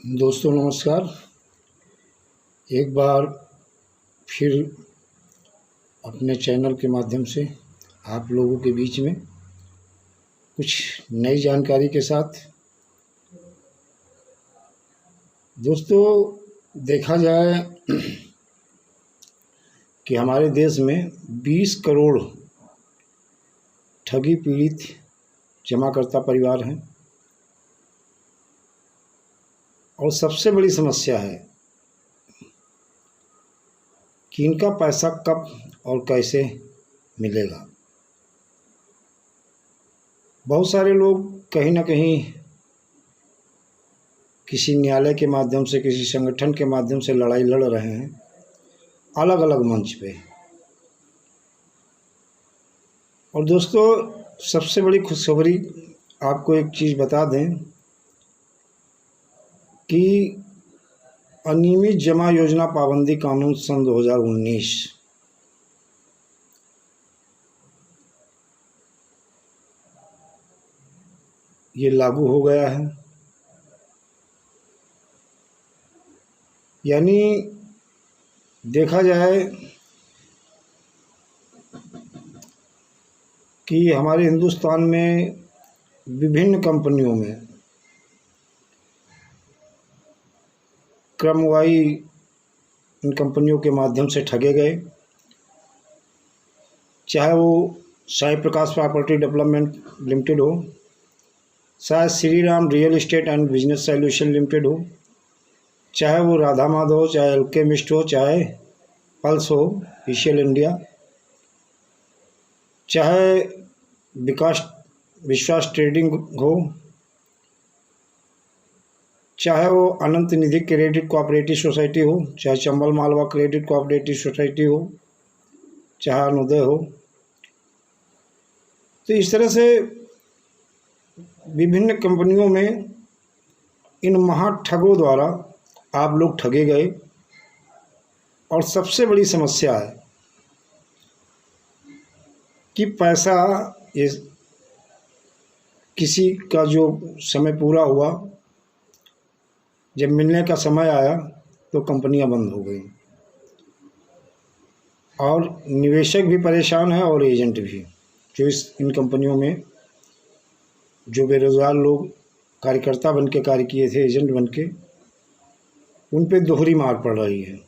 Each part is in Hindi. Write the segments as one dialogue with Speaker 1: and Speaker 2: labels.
Speaker 1: दोस्तों नमस्कार। एक बार फिर अपने चैनल के माध्यम से आप लोगों के बीच में कुछ नई जानकारी के साथ। दोस्तों देखा जाए कि हमारे देश में 20 करोड़ ठगी पीड़ित जमाकर्ता परिवार हैं और सबसे बड़ी समस्या है कि इनका पैसा कब और कैसे मिलेगा। बहुत सारे लोग कहीं ना कहीं किसी न्यायालय के माध्यम से, किसी संगठन के माध्यम से लड़ाई लड़ रहे हैं अलग अलग मंच पे। और दोस्तों सबसे बड़ी खुशखबरी आपको एक चीज़ बता दें कि अनियमित जमा योजना पाबंदी कानून सन 2019 ये लागू हो गया है। यानी देखा जाए कि हमारे हिंदुस्तान में विभिन्न कंपनियों में क्रमवाई इन कंपनियों के माध्यम से ठगे गए, चाहे वो साई प्रकाश प्रॉपर्टी डेवलपमेंट लिमिटेड हो, चाहे Shri Ram real estate and business solution limited हो, चाहे वो राधा माधव हो, चाहे अल्केमिस्ट हो, चाहे पल्स हो ईसीएल इंडिया, चाहे विश्वास ट्रेडिंग हो, चाहे वो अनंत निधि क्रेडिट कोऑपरेटिव सोसाइटी हो, चाहे Chambal Malwa credit cooperative society हो, चाहे अनुदय हो। तो इस तरह से विभिन्न कंपनियों में इन महाठगों द्वारा आप लोग ठगे गए। और सबसे बड़ी समस्या है कि पैसा ये किसी का जो समय पूरा हुआ, जब मिलने का समय आया तो कंपनियां बंद हो गई और निवेशक भी परेशान है और एजेंट भी, जो इन कंपनियों में जो बेरोज़गार लोग कार्यकर्ता बन के कार्य किए थे, एजेंट बन के, उन पे दोहरी मार पड़ रही है।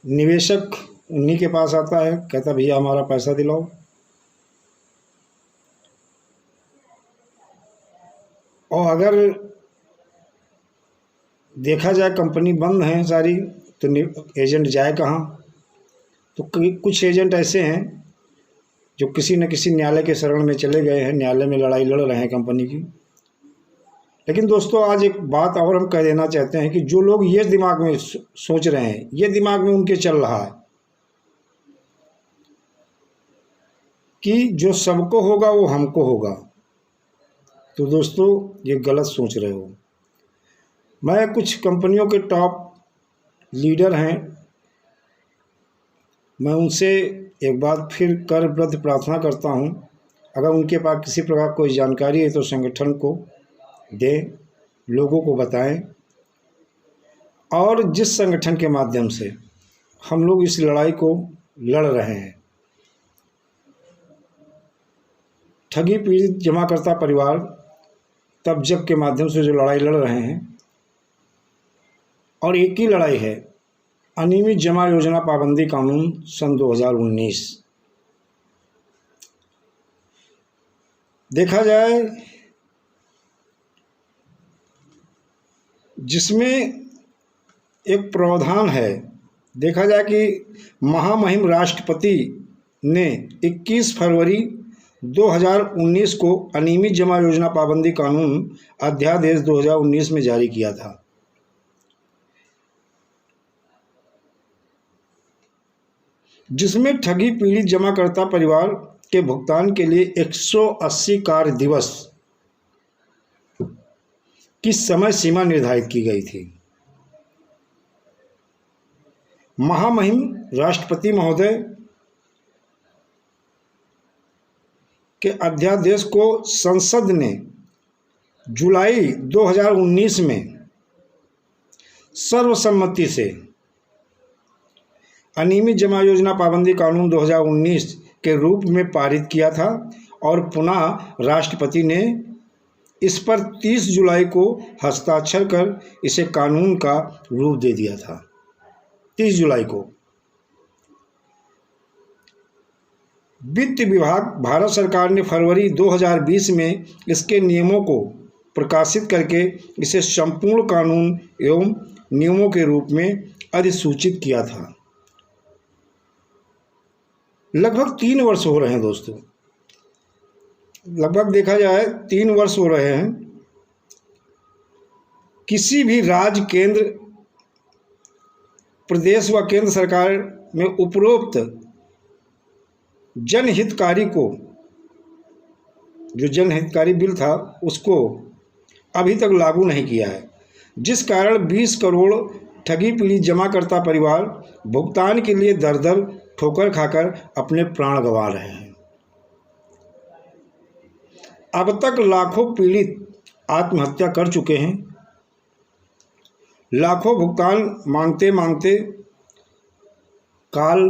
Speaker 1: निवेशक उन्हीं के पास आता है, कहता भैया हमारा पैसा दिलाओ, और अगर देखा जाए कंपनी बंद है सारी तो एजेंट जाए कहाँ। तो कुछ एजेंट ऐसे हैं जो किसी न किसी न्यायालय के शरण में चले गए हैं, न्यायालय में लड़ाई लड़ रहे हैं कंपनी की। लेकिन दोस्तों आज एक बात और हम कह देना चाहते हैं कि जो लोग ये दिमाग में सोच रहे हैं, ये दिमाग में उनके चल रहा है कि जो सबको होगा वो हमको होगा, तो दोस्तों ये गलत सोच रहे हो। मैं कुछ कंपनियों के टॉप लीडर हैं, मैं उनसे एक बार फिर करबद्ध प्रार्थना करता हूं, अगर उनके पास किसी प्रकार कोई जानकारी है तो संगठन को दें, लोगों को बताएं। और जिस संगठन के माध्यम से हम लोग इस लड़ाई को लड़ रहे हैं, ठगी पीड़ित जमाकर्ता परिवार तब जब के माध्यम से जो लड़ाई लड़ रहे हैं, और एक ही लड़ाई है अनियमित जमा योजना पाबंदी कानून सन 2019। देखा जाए जिसमें एक प्रावधान है, देखा जाए कि महामहिम राष्ट्रपति ने 21 फरवरी 2019 को अनियमित जमा योजना पाबंदी कानून अध्यादेश 2019 में जारी किया था। जिसमें ठगी पीड़ित जमाकर्ता परिवार के भुगतान के लिए 180 कार्य दिवस की समय सीमा निर्धारित की गई थी। महामहिम राष्ट्रपति महोदय के अध्यादेश को संसद ने जुलाई 2019 में सर्वसम्मति से अनियमित जमा योजना पाबंदी कानून 2019 के रूप में पारित किया था और पुनः राष्ट्रपति ने इस पर 30 जुलाई को हस्ताक्षर कर इसे कानून का रूप दे दिया था। 30 जुलाई को वित्त विभाग भारत सरकार ने फरवरी 2020 में इसके नियमों को प्रकाशित करके इसे संपूर्ण कानून एवं नियमों के रूप में अधिसूचित किया था। लगभग 3 वर्ष हो रहे हैं दोस्तों, लगभग देखा जाए 3 वर्ष हो रहे हैं। किसी भी राज्य, केंद्र, प्रदेश व केंद्र सरकार में उपरोक्त जनहितकारी को, जो जनहितकारी बिल था उसको अभी तक लागू नहीं किया है, जिस कारण 20 करोड़ ठगी पीड़ित जमाकर्ता परिवार भुगतान के लिए दर दर ठोकर खाकर अपने प्राण गंवा रहे हैं। अब तक लाखों पीड़ित आत्महत्या कर चुके हैं, लाखों भुगतान मांगते मांगते काल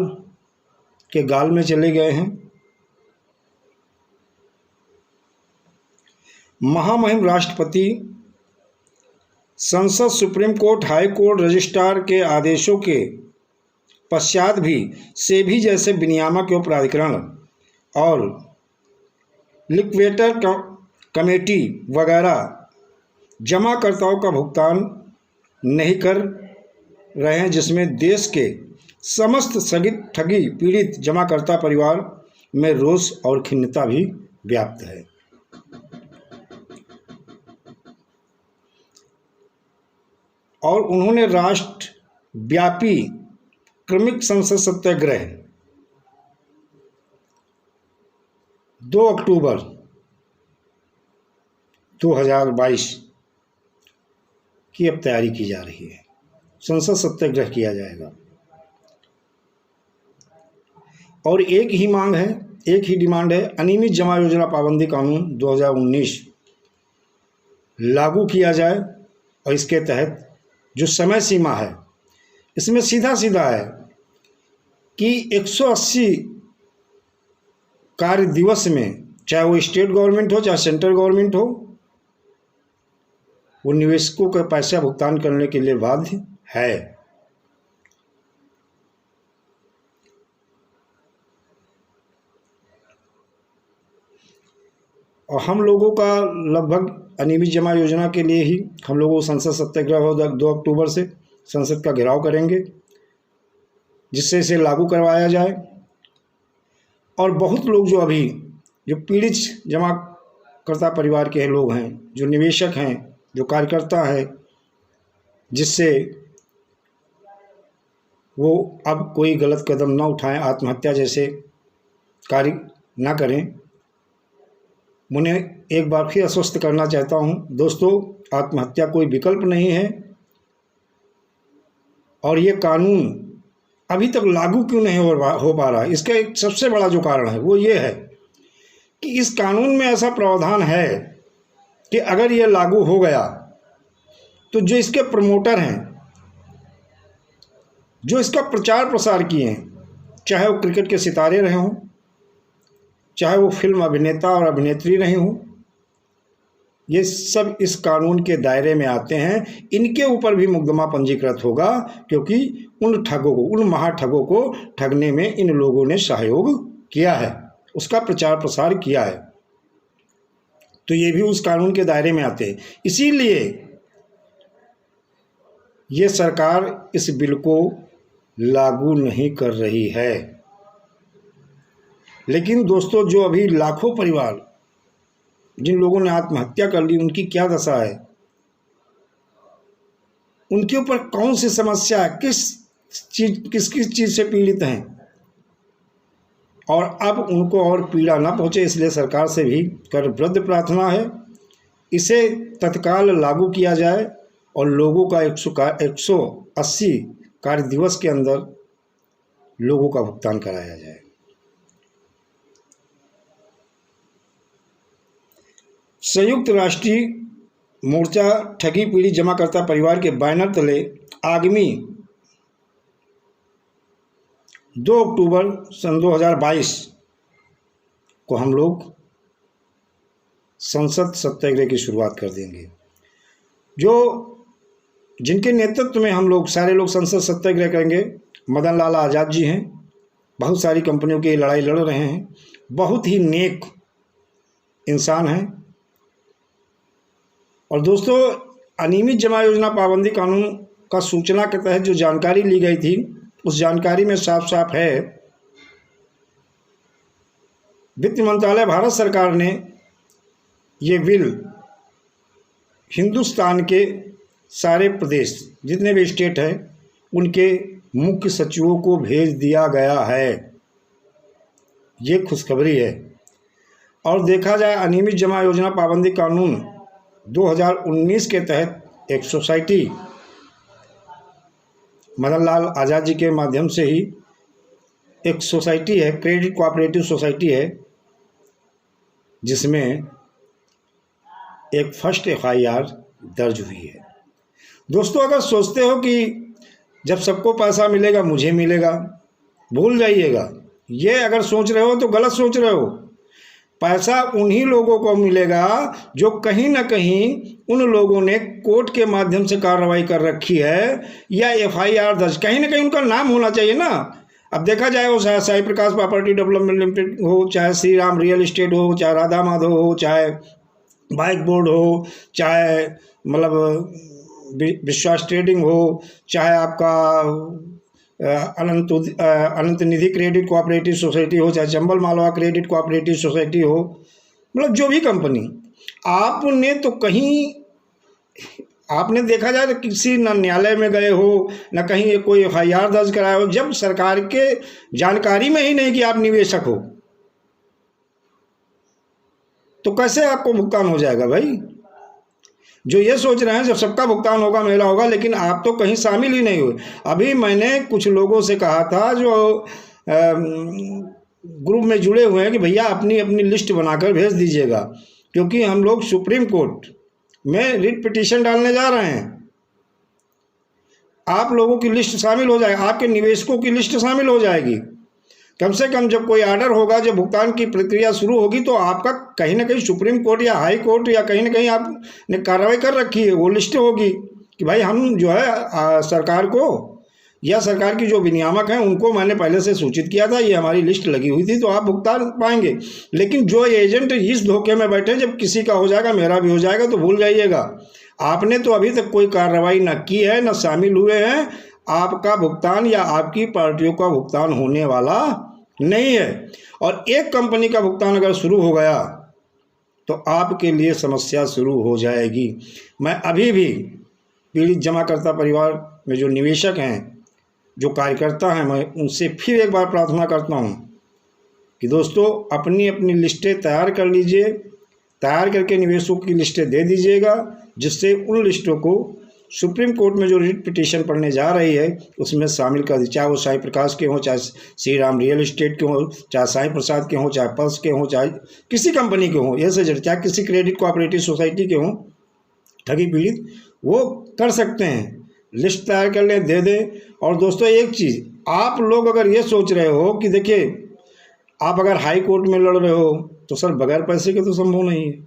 Speaker 1: के गाल में चले गए हैं। महामहिम राष्ट्रपति, संसद, supreme court, high court, registrar के आदेशों के पश्चात भी सेबी जैसे विनियामक एवं प्राधिकरण और लिक्विडेटर कमेटी वगैरह जमाकर्ताओं का भुगतान नहीं कर रहे हैं, जिसमें देश के समस्त स्थगित ठगी पीड़ित जमाकर्ता परिवार में रोष और खिन्नता भी व्याप्त है। और उन्होंने राष्ट्रव्यापी क्रमिक संसद सत्याग्रह 2 अक्टूबर 2022 की अब तैयारी की जा रही है। संसद सत्याग्रह किया जाएगा और एक ही मांग है, एक ही डिमांड है, अनियमित जमा योजना पाबंदी कानून 2019 लागू किया जाए और इसके तहत जो समय सीमा है इसमें सीधा सीधा है कि 180 कार्य दिवस में, चाहे वो स्टेट गवर्नमेंट हो चाहे सेंट्रल गवर्नमेंट हो, वो निवेशकों का पैसा भुगतान करने के लिए बाध्य है। और हम लोगों का लगभग अनियमित जमा योजना के लिए ही हम लोगों को संसद सत्याग्रह हो 2 अक्टूबर से संसद का घेराव करेंगे, जिससे इसे लागू करवाया जाए। और बहुत लोग जो अभी जो पीड़ित जमाकर्ता परिवार के लोग हैं, जो निवेशक हैं, जो कार्यकर्ता हैं, जिससे वो अब कोई गलत कदम ना उठाएं, आत्महत्या जैसे कार्य ना करें। उन्हें एक बार फिर आश्वस्त करना चाहता हूं दोस्तों, आत्महत्या कोई विकल्प नहीं है। और ये कानून अभी तक लागू क्यों नहीं हो पा रहा है, इसका एक सबसे बड़ा जो कारण है वो ये है कि इस कानून में ऐसा प्रावधान है कि अगर ये लागू हो गया तो जो इसके प्रमोटर हैं, जो इसका प्रचार प्रसार किए हैं, चाहे वो क्रिकेट के सितारे रहे हों, चाहे वो फिल्म अभिनेता और अभिनेत्री रही हों, ये सब इस कानून के दायरे में आते हैं। इनके ऊपर भी मुकदमा पंजीकृत होगा, क्योंकि उन ठगों को, उन महाठगों को ठगने में इन लोगों ने सहयोग किया है, उसका प्रचार प्रसार किया है, तो ये भी उस कानून के दायरे में आते हैं। इसीलिए ये सरकार इस बिल को लागू नहीं कर रही है। लेकिन दोस्तों, जो अभी लाखों परिवार, जिन लोगों ने आत्महत्या कर ली, उनकी क्या दशा है, उनके ऊपर कौन सी समस्या है, किस चीज़ से पीड़ित हैं, और अब उनको और पीड़ा ना पहुंचे, इसलिए सरकार से भी करवृद्ध प्रार्थना है, इसे तत्काल लागू किया जाए और लोगों का 180 कार्य दिवस के अंदर लोगों का भुगतान कराया जाए। संयुक्त राष्ट्र मोर्चा ठगी पीड़ित जमाकर्ता परिवार के बैनर तले आगामी 2 अक्टूबर सन 2022 को हम लोग संसद सत्याग्रह की शुरुआत कर देंगे। जो जिनके नेतृत्व में हम लोग सारे लोग संसद सत्याग्रह करेंगे, मदन लाल आज़ाद जी हैं, बहुत सारी कंपनियों की लड़ाई लड़ रहे हैं, बहुत ही नेक इंसान हैं। और दोस्तों, अनियमित जमा योजना पाबंदी कानून का सूचना के तहत जो जानकारी ली गई थी, उस जानकारी में साफ साफ है, वित्त मंत्रालय भारत सरकार ने ये बिल हिंदुस्तान के सारे प्रदेश जितने भी स्टेट हैं उनके मुख्य सचिवों को भेज दिया गया है। ये खुशखबरी है। और देखा जाए, अनियमित जमा योजना पाबंदी कानून 2019 के तहत एक सोसाइटी मदन लाल आज़ाद जी के माध्यम से ही एक सोसाइटी है, क्रेडिट कोऑपरेटिव सोसाइटी है, जिसमें एक फर्स्ट FIR दर्ज हुई है। दोस्तों, अगर सोचते हो कि जब सबको पैसा मिलेगा मुझे मिलेगा, भूल जाइएगा। ये अगर सोच रहे हो तो गलत सोच रहे हो। पैसा उन्हीं लोगों को मिलेगा जो कहीं ना कहीं उन लोगों ने कोर्ट के माध्यम से कार्रवाई कर रखी है या FIR दर्ज, कहीं ना कहीं उनका नाम होना चाहिए ना। अब देखा जाए, वो चाहे साई प्रकाश प्रॉपर्टी डेवलपमेंट लिमिटेड हो, चाहे श्री राम रियल एस्टेट हो, चाहे राधा माधव हो, चाहे बाइक बोर्ड हो, चाहे मतलब विश्वास ट्रेडिंग हो, चाहे आपका अनंत निधि क्रेडिट कोऑपरेटिव सोसाइटी हो, चाहे Chambal Malwa credit cooperative society हो, मतलब जो भी कंपनी, आपने तो कहीं आपने देखा जाए तो किसी न न्यायालय में गए हो, न कहीं कोई FIR दर्ज कराया हो, जब सरकार के जानकारी में ही नहीं कि आप निवेशक हो, तो कैसे आपको भुगतान हो जाएगा भाई? जो ये सोच रहे हैं जब सबका भुगतान होगा मेरा होगा, लेकिन आप तो कहीं शामिल ही नहीं हुए। अभी मैंने कुछ लोगों से कहा था जो ग्रुप में जुड़े हुए हैं कि भैया अपनी अपनी लिस्ट बनाकर भेज दीजिएगा, क्योंकि हम लोग सुप्रीम कोर्ट में रिट पिटीशन डालने जा रहे हैं। आप लोगों की लिस्ट शामिल हो जाएगी, आपके निवेशकों की लिस्ट शामिल हो जाएगी। कम से कम जब कोई ऑर्डर होगा, जब भुगतान की प्रक्रिया शुरू होगी, तो आपका कहीं ना कहीं सुप्रीम कोर्ट या हाई कोर्ट या कहीं ना कहीं आपने कार्रवाई कर रखी है, वो लिस्ट होगी कि भाई हम जो है सरकार को या सरकार की जो विनियामक हैं उनको मैंने पहले से सूचित किया था, ये हमारी लिस्ट लगी हुई थी, तो आप भुगतान पाएंगे। लेकिन जो एजेंट इस धोखे में बैठे, जब किसी का हो जाएगा मेरा भी हो जाएगा, तो भूल जाइएगा, आपने तो अभी तक कोई कार्रवाई न की है, न शामिल हुए हैं। आपका भुगतान या आपकी पार्टियों का भुगतान होने वाला नहीं है। और एक कंपनी का भुगतान अगर शुरू हो गया तो आपके लिए समस्या शुरू हो जाएगी। मैं अभी भी पीड़ित जमाकर्ता परिवार में जो निवेशक हैं, जो कार्यकर्ता हैं, मैं उनसे फिर एक बार प्रार्थना करता हूं कि दोस्तों अपनी अपनी लिस्टें तैयार कर लीजिए, तैयार करके निवेशकों की लिस्टें दे दीजिएगा, जिससे उन लिस्टों को सुप्रीम कोर्ट में जो रिट पिटीशन पढ़ने जा रही है उसमें शामिल कर दी। चाहे वो साई प्रकाश के हों, चाहे श्री राम रियल एस्टेट के हों, चाहे साई प्रसाद के हों, चाहे पल्स के हों, चाहे किसी कंपनी के हों, ऐसे चाहे किसी क्रेडिट कोऑपरेटिव सोसाइटी के हों, ठगी पीड़ित, वो कर सकते हैं। लिस्ट तैयार कर लें, दे दें। और दोस्तों एक चीज़, आप लोग अगर ये सोच रहे हो कि देखिए आप अगर हाई कोर्ट में लड़ रहे हो तो सर बगैर पैसे के तो संभव नहीं है।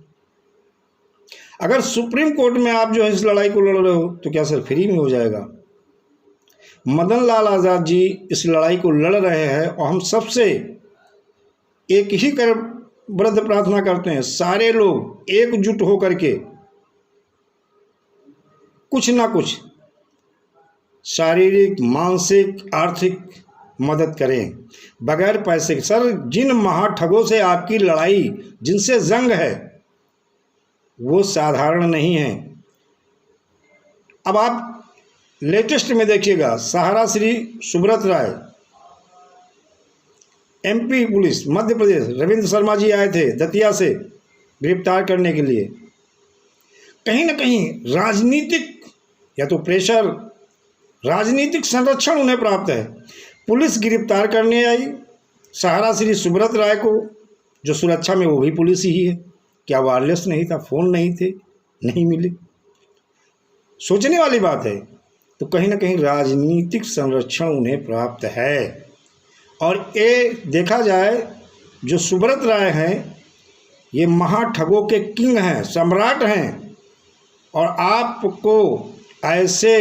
Speaker 1: अगर सुप्रीम कोर्ट में आप जो है इस लड़ाई को लड़ रहे हो तो क्या सर फ्री में हो जाएगा? मदन लाल आज़ाद जी इस लड़ाई को लड़ रहे हैं और हम सबसे एक ही कर वृद्ध प्रार्थना करते हैं, सारे लोग एकजुट होकर के कुछ ना कुछ शारीरिक, मानसिक, आर्थिक मदद करें बगैर पैसे के। सर जिन महाठगों से आपकी लड़ाई, जिनसे जंग है, वो साधारण नहीं है। अब आप लेटेस्ट में देखिएगा, सहारा श्री सुब्रत राय, MP पुलिस मध्य प्रदेश, रविंद्र शर्मा जी आए थे दतिया से गिरफ्तार करने के लिए। कहीं ना कहीं राजनीतिक या तो प्रेशर, राजनीतिक संरक्षण उन्हें प्राप्त है। पुलिस गिरफ्तार करने आई सहारा श्री सुब्रत राय को, जो सुरक्षा में वो भी पुलिस ही है। क्या वायरलेस नहीं था, फ़ोन नहीं थे, नहीं मिली। सोचने वाली बात है। तो कहीं ना कहीं राजनीतिक संरक्षण उन्हें प्राप्त है। और ये देखा जाए, जो सुब्रत राय हैं ये महाठगों के किंग हैं, सम्राट हैं, और आपको ऐसे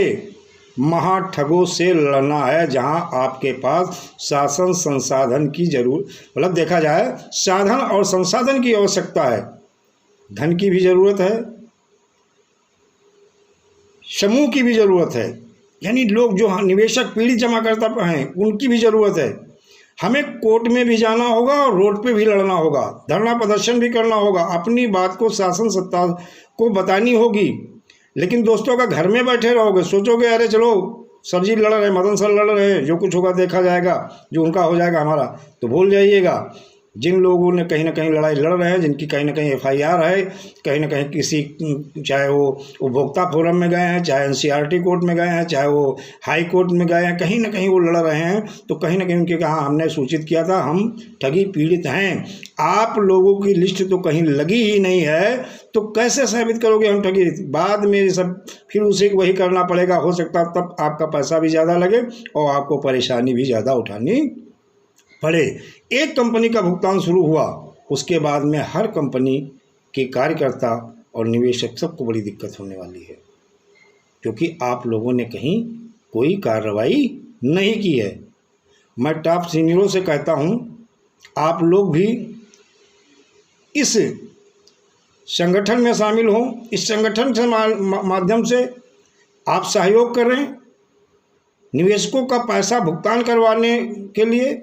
Speaker 1: महाठगों से लड़ना है जहां आपके पास शासन संसाधन की मतलब देखा जाए साधन और संसाधन की आवश्यकता है। धन की भी ज़रूरत है, समूह की भी ज़रूरत है, यानी लोग जो निवेशक पीढ़ी जमा करता हैं उनकी भी ज़रूरत है। हमें कोर्ट में भी जाना होगा और रोड पे भी लड़ना होगा, धरना प्रदर्शन भी करना होगा, अपनी बात को शासन सत्ता को बतानी होगी। लेकिन दोस्तों का घर में बैठे रहोगे, सोचोगे अरे चलो सर जी लड़ रहे, मदन सर लड़ रहे हैं, जो कुछ होगा देखा जाएगा, जो उनका हो जाएगा हमारा, तो भूल जाइएगा। जिन लोगों ने कहीं ना कहीं लड़ाई लड़ रहे हैं, जिनकी कहीं ना कहीं FIR है, कहीं ना कहीं किसी, चाहे वो उपभोक्ता फोरम में गए हैं, चाहे NCERT कोर्ट में गए हैं, चाहे वो हाई कोर्ट में गए हैं, कहीं ना कहीं वो लड़ रहे हैं, तो कहीं ना कहीं उनके कहा हमने सूचित किया था हम ठगी पीड़ित हैं। आप लोगों की लिस्ट तो कहीं लगी ही नहीं है, तो कैसे साबित करोगे हम ठगी? बाद में सब फिर उसे वही करना पड़ेगा। हो सकता तब आपका पैसा भी ज़्यादा लगे और आपको परेशानी भी ज़्यादा उठानी पड़े। एक कंपनी का भुगतान शुरू हुआ, उसके बाद में हर कंपनी के कार्यकर्ता और निवेशक सबको बड़ी दिक्कत होने वाली है, क्योंकि आप लोगों ने कहीं कोई कार्रवाई नहीं की है। मैं टॉप सीनियरों से कहता हूं, आप लोग भी इस संगठन में शामिल हों, इस संगठन से माध्यम से आप सहयोग करें निवेशकों का पैसा भुगतान करवाने के लिए।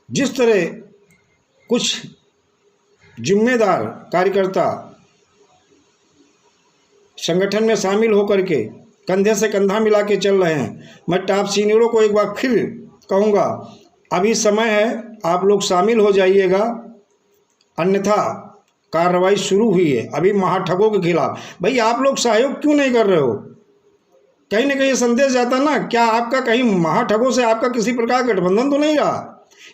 Speaker 1: जिस तरह कुछ जिम्मेदार कार्यकर्ता संगठन में शामिल होकर के कंधे से कंधा मिला के चल रहे हैं, मैं टॉप सीनियरों को एक बार फिर कहूँगा, अभी समय है, आप लोग शामिल हो जाइएगा, अन्यथा कार्रवाई शुरू हुई है अभी महाठगों के खिलाफ। भाई आप लोग सहयोग क्यों नहीं कर रहे हो? कहीं ना कहीं ये संदेश जाता ना, क्या आपका कहीं महाठगों से आपका किसी प्रकार का गठबंधन तो नहीं रहा,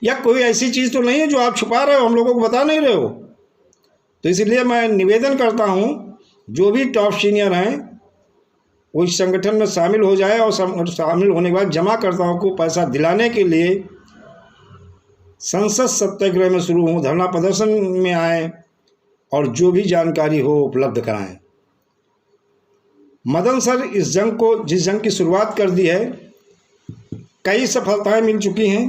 Speaker 1: या कोई ऐसी चीज़ तो नहीं है जो आप छुपा रहे हो, हम लोगों को बता नहीं रहे हो? तो इसलिए मैं निवेदन करता हूं, जो भी टॉप सीनियर हैं वो इस संगठन में शामिल हो जाए, और शामिल होने के बाद जमाकर्ताओं को पैसा दिलाने के लिए संसद सत्याग्रह में शुरू हों, धरना प्रदर्शन में आए और जो भी जानकारी हो उपलब्ध कराएं। मदन सर जिस जंग की शुरुआत कर दी है, कई सफलताएं मिल चुकी हैं,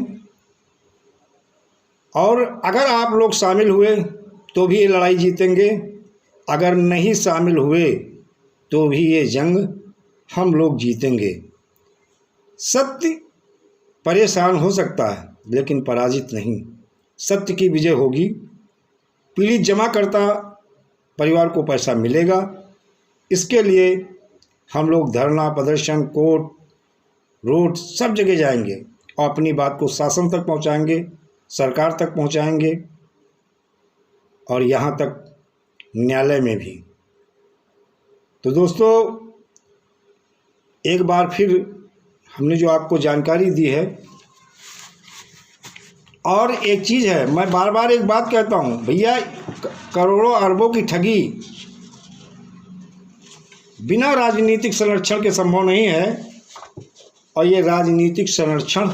Speaker 1: और अगर आप लोग शामिल हुए तो भी ये लड़ाई जीतेंगे, अगर नहीं शामिल हुए तो भी ये जंग हम लोग जीतेंगे। सत्य परेशान हो सकता है लेकिन पराजित नहीं, सत्य की विजय होगी। पीड़ित जमाकर्ता परिवार को पैसा मिलेगा। इसके लिए हम लोग धरना प्रदर्शन, कोर्ट, रोड सब जगह जाएंगे और अपनी बात को शासन तक पहुंचाएंगे, सरकार तक पहुंचाएंगे, और यहाँ तक न्यायालय में भी। तो दोस्तों एक बार फिर हमने जो आपको जानकारी दी है, और एक चीज़ है, मैं बार बार एक बात कहता हूँ भैया, करोड़ों अरबों की ठगी बिना राजनीतिक संरक्षण के संभव नहीं है, और ये राजनीतिक संरक्षण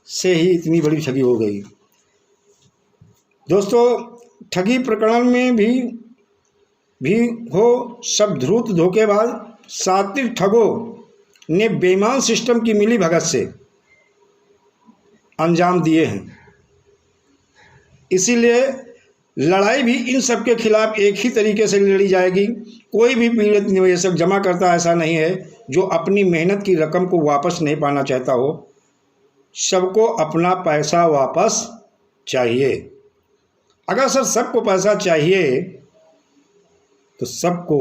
Speaker 1: से ही इतनी बड़ी ठगी हो गई। दोस्तों ठगी प्रकरण में भी हो सब धूर्त धोखेबाज शातिर ठगों ने बेईमान सिस्टम की मिली भगत से अंजाम दिए हैं। इसीलिए लड़ाई भी इन सब के खिलाफ एक ही तरीके से लड़ी जाएगी। कोई भी पीड़ित निवेशक जमा करता ऐसा नहीं है जो अपनी मेहनत की रकम को वापस नहीं पाना चाहता हो। सबको अपना पैसा वापस चाहिए। अगर सर सबको पैसा चाहिए तो सबको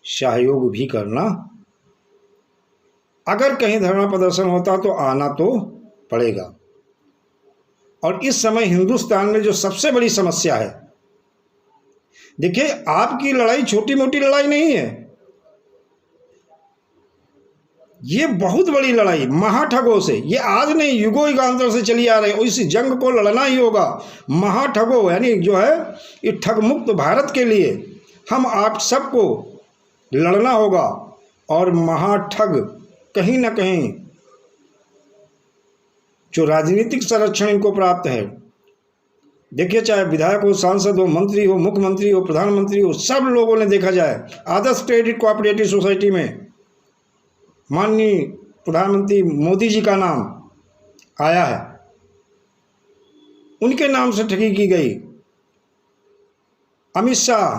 Speaker 1: सहयोग भी करना, अगर कहीं धरना प्रदर्शन होता तो आना तो पड़ेगा। और इस समय हिंदुस्तान में जो सबसे बड़ी समस्या है, देखिए आपकी लड़ाई छोटी मोटी लड़ाई नहीं है, ये बहुत बड़ी लड़ाई महाठगों से, ये आज नहीं युगों युगांतर से चली आ रही है, इस जंग को लड़ना ही होगा। महाठगों यानी जो है ये ठग मुक्त भारत के लिए हम आप सबको लड़ना होगा। और महाठग कहीं ना कहीं जो राजनीतिक संरक्षण इनको प्राप्त है, देखिए चाहे विधायक हो, सांसद हो, मंत्री हो, मुख्यमंत्री हो, प्रधानमंत्री हो, सब लोगों ने देखा जाए आदर्श क्रेडिट कोऑपरेटिव सोसाइटी में माननीय प्रधानमंत्री मोदी जी का नाम आया है, उनके नाम से ठगी की गई। अमित शाह,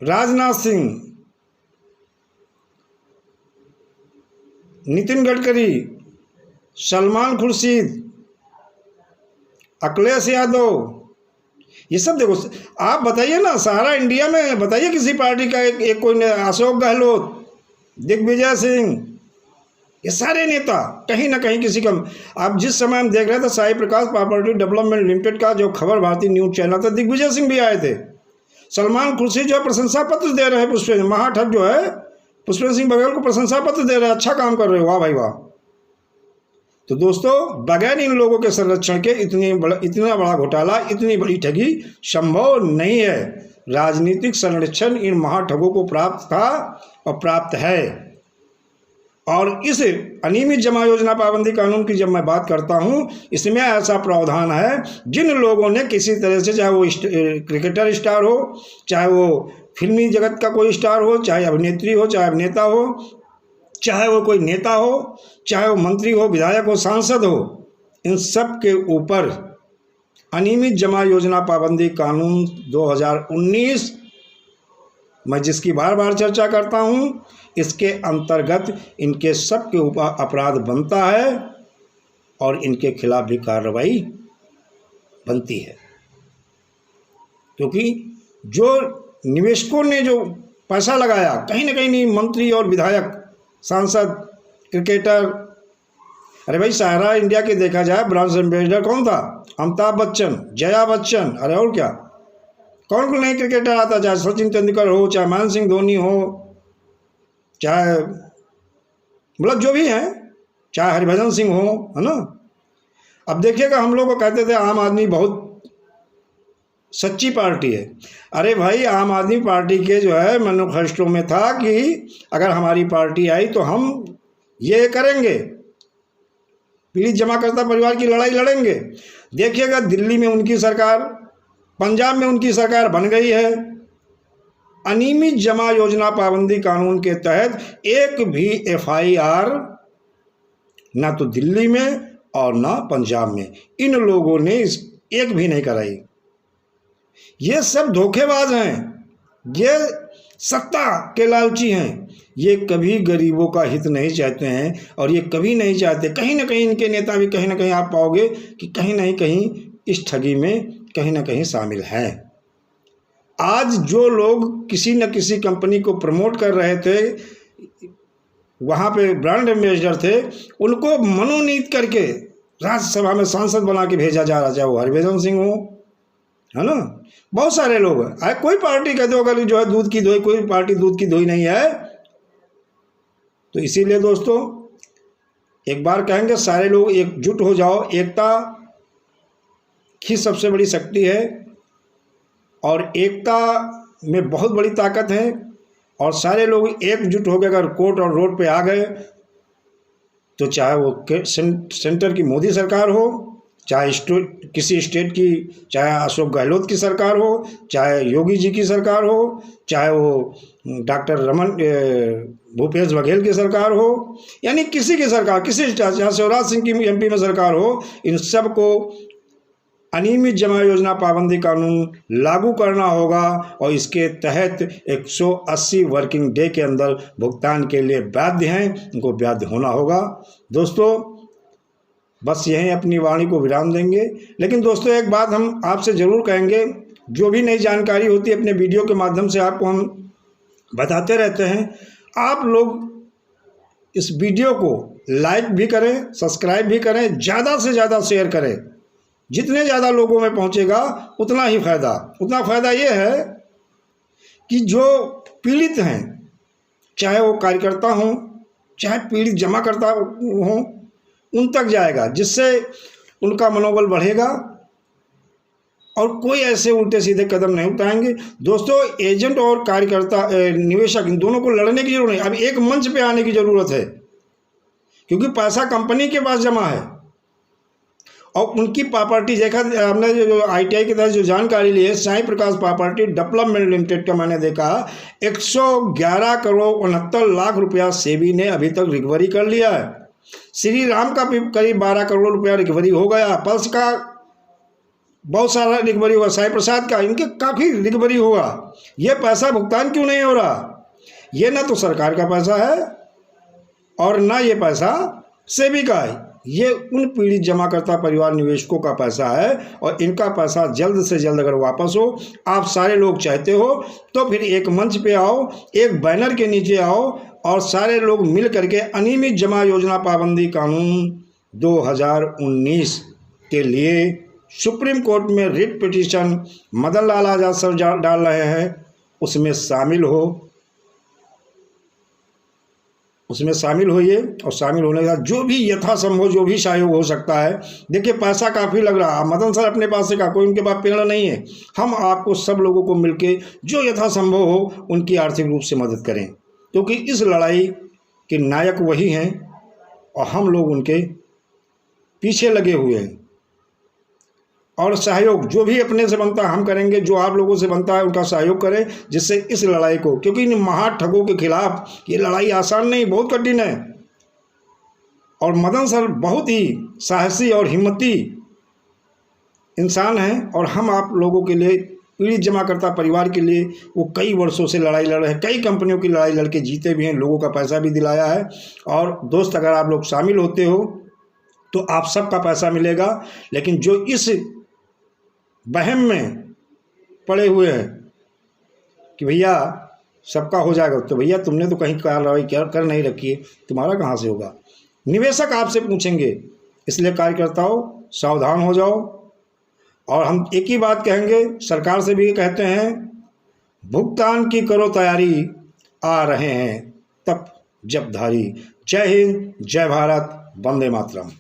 Speaker 1: राजनाथ सिंह, नितिन गडकरी, सलमान खुर्शीद, अखिलेश यादव, ये सब देखो। आप बताइए ना, सारा इंडिया में बताइए किसी पार्टी का एक कोई, अशोक गहलोत, दिग्विजय सिंह, ये सारे नेता कहीं ना कहीं किसी का। आप जिस समय हम देख रहे थे साई प्रकाश प्रॉपर्टी डेवलपमेंट लिमिटेड का जो खबर भारतीय न्यूज चैनल था, दिग्विजय सिंह भी आए थे। सलमान खुर्शीद जो है प्रशंसा पत्र दे रहे हैं, पुष्पेंद्र महाठग जो है पुष्पेंद्र सिंह बघेल को प्रशंसा पत्र दे रहे हैं, अच्छा काम कर रहे हो, वाह भाई वाह। तो दोस्तों, बगैर इन लोगों के संरक्षण के इतना बड़ा घोटाला, इतनी बड़ी ठगी संभव नहीं है। राजनीतिक संरक्षण इन महाठगों को प्राप्त था और प्राप्त है। और इस अनियमित जमा योजना पाबंदी कानून की जब मैं बात करता हूं, इसमें ऐसा प्रावधान है जिन लोगों ने किसी तरह से, चाहे वो क्रिकेटर स्टार हो, चाहे वो फिल्मी जगत का कोई स्टार हो, चाहे अभिनेत्री हो, चाहे अभिनेता हो, चाहे वो कोई नेता हो, चाहे वो मंत्री हो, विधायक हो, सांसद हो, इन सब के ऊपर अनियमित जमा योजना पाबंदी कानून 2019 मैं जिसकी बार बार चर्चा करता हूं, इसके अंतर्गत इनके सब के ऊपर अपराध बनता है और इनके खिलाफ भी कार्रवाई बनती है। क्योंकि जो निवेशकों ने जो पैसा लगाया, कहीं ना कहीं मंत्री और विधायक, सांसद, क्रिकेटर, अरे भाई सारा इंडिया के देखा जाए ब्रांड एम्बेसडर कौन था? अमिताभ बच्चन, जया बच्चन, अरे और क्या, कौन कौन नहीं क्रिकेटर आता, चाहे सचिन तेंदुलकर हो, चाहे महेंद्र सिंह धोनी हो, चाहे मतलब जो भी हैं, चाहे हरभजन सिंह हो, है ना। अब देखिएगा, हम लोग को कहते थे आम आदमी बहुत सच्ची पार्टी है। अरे भाई, आम आदमी पार्टी के जो है मैनिफेस्टो में था कि अगर हमारी पार्टी आई तो हम ये करेंगे, पीड़ित जमाकर्ता परिवार की लड़ाई लड़ेंगे। देखिएगा, दिल्ली में उनकी सरकार, पंजाब में उनकी सरकार बन गई है। अनियमित जमा योजना पाबंदी कानून के तहत एक भी एफआईआर ना तो दिल्ली में और ना पंजाब में इन लोगों ने एक भी नहीं कराई। ये सब धोखेबाज हैं, ये सत्ता के लालची हैं, ये कभी गरीबों का हित नहीं चाहते हैं और ये कभी नहीं चाहते। कहीं ना कहीं इनके नेता भी कहीं ना कहीं आप पाओगे कि कहीं ना कहीं इस ठगी में कहीं ना कहीं शामिल हैं। आज जो लोग किसी न किसी कंपनी को प्रमोट कर रहे थे, वहाँ पे ब्रांड एम्बेसडर थे, उनको मनोनीत करके राज्यसभा में सांसद बना के भेजा जा रहा, चाहे वो हरभजन सिंह हो, है ना, बहुत सारे लोग हैं। कोई पार्टी कह दो अगर जो है दूध की धोई, कोई पार्टी दूध की धोई नहीं है। तो इसीलिए दोस्तों, एक बार कहेंगे, सारे लोग एकजुट हो जाओ। एकता ही सबसे बड़ी शक्ति है और एकता में बहुत बड़ी ताकत है। और सारे लोग एकजुट हो गए, अगर कोर्ट और रोड पे आ गए, तो चाहे वो सेंटर की मोदी सरकार हो, चाहे किसी स्टेट की, चाहे अशोक गहलोत की सरकार हो, चाहे योगी जी की सरकार हो, चाहे वो डॉक्टर भूपेश बघेल की सरकार हो, यानी किसी की सरकार, किसी, चाहे शिवराज सिंह की एमपी में सरकार हो, इन सब को अनियमित जमा योजना पाबंदी कानून लागू करना होगा और इसके तहत 180 वर्किंग डे के अंदर भुगतान के लिए बाध्य हैं, इनको बाध्य होना होगा। दोस्तों, बस यहीं अपनी वाणी को विराम देंगे। लेकिन दोस्तों, एक बात हम आपसे ज़रूर कहेंगे, जो भी नई जानकारी होती है अपने वीडियो के माध्यम से आपको हम बताते रहते हैं। आप लोग इस वीडियो को लाइक भी करें, सब्सक्राइब भी करें, ज़्यादा से ज़्यादा शेयर करें। जितने ज़्यादा लोगों में पहुंचेगा उतना ही फ़ायदा। उतना फ़ायदा ये है कि जो पीड़ित हैं, चाहे वो कार्यकर्ता हों, चाहे पीड़ित जमाकर्ता हों, उन तक जाएगा, जिससे उनका मनोबल बढ़ेगा और कोई ऐसे उल्टे सीधे कदम नहीं उठाएंगे। दोस्तों, एजेंट और कार्यकर्ता निवेशक इन दोनों को लड़ने की जरूरत नहीं, अब एक मंच पे आने की ज़रूरत है, क्योंकि पैसा कंपनी के पास जमा है और उनकी प्रॉपर्टी देखा हमने जो ITI के तहत जो जानकारी ली है, साईं प्रकाश प्रॉपर्टी डेवलपमेंट लिमिटेड का मैंने देखा 111 करोड़ 69 लाख रुपया सेबी ने अभी तक रिकवरी कर लिया है। श्री राम का भी करीब 12 करोड़ रुपया रिकवरी हो गया, पल्स का बहुत सारा रिकवरी हुआ, साईं प्रसाद का, इनके काफ़ी रिकवरी हुआ। ये पैसा भुगतान क्यों नहीं हो रहा? ये ना तो सरकार का पैसा है और ना ये पैसा सेबी का है, ये उन पीड़ित जमाकर्ता परिवार निवेशकों का पैसा है और इनका पैसा जल्द से जल्द अगर वापस हो, आप सारे लोग चाहते हो, तो फिर एक मंच पे आओ, एक बैनर के नीचे आओ और सारे लोग मिल करके अनियमित जमा योजना पाबंदी कानून 2019 के लिए सुप्रीम कोर्ट में रिट पिटीशन मदन लाल आज़ाद सर डाल रहे हैं, उसमें शामिल होइए और शामिल होने के बाद जो भी यथासंभव जो भी सहयोग हो सकता है। देखिए, पैसा काफ़ी लग रहा है, मदन सर अपने पास से का कोई उनके पास पेड़ नहीं है, हम आपको सब लोगों को मिलके जो यथासंभव हो उनकी आर्थिक रूप से मदद करें, क्योंकि इस लड़ाई के नायक वही हैं और हम लोग उनके पीछे लगे हुए हैं। और सहयोग जो भी अपने से बनता है हम करेंगे, जो आप लोगों से बनता है उनका सहयोग करें, जिससे इस लड़ाई को, क्योंकि इन महाठगों के खिलाफ ये लड़ाई आसान नहीं, बहुत कठिन है। और मदन सर बहुत ही साहसी और हिम्मती इंसान हैं और हम आप लोगों के लिए, पीड़ित जमाकर्ता परिवार के लिए वो कई वर्षों से लड़ाई लड़ रहे हैं, कई कंपनियों की लड़ाई लड़ के जीते भी हैं, लोगों का पैसा भी दिलाया है। और दोस्त, अगर आप लोग शामिल होते हो तो आप सबका पैसा मिलेगा, लेकिन जो इस वहम में पड़े हुए हैं कि भैया सबका हो जाएगा, तो भैया तुमने तो कहीं कार्रवाई कर नहीं रखी है, तुम्हारा कहाँ से होगा? निवेशक आपसे पूछेंगे, इसलिए कार्यकर्ताओं सावधान हो जाओ। और हम एक ही बात कहेंगे, सरकार से भी कहते हैं, भुगतान की करो तैयारी, आ रहे हैं तब जब धारी। जय हिंद, जय भारत, वंदे मातरम।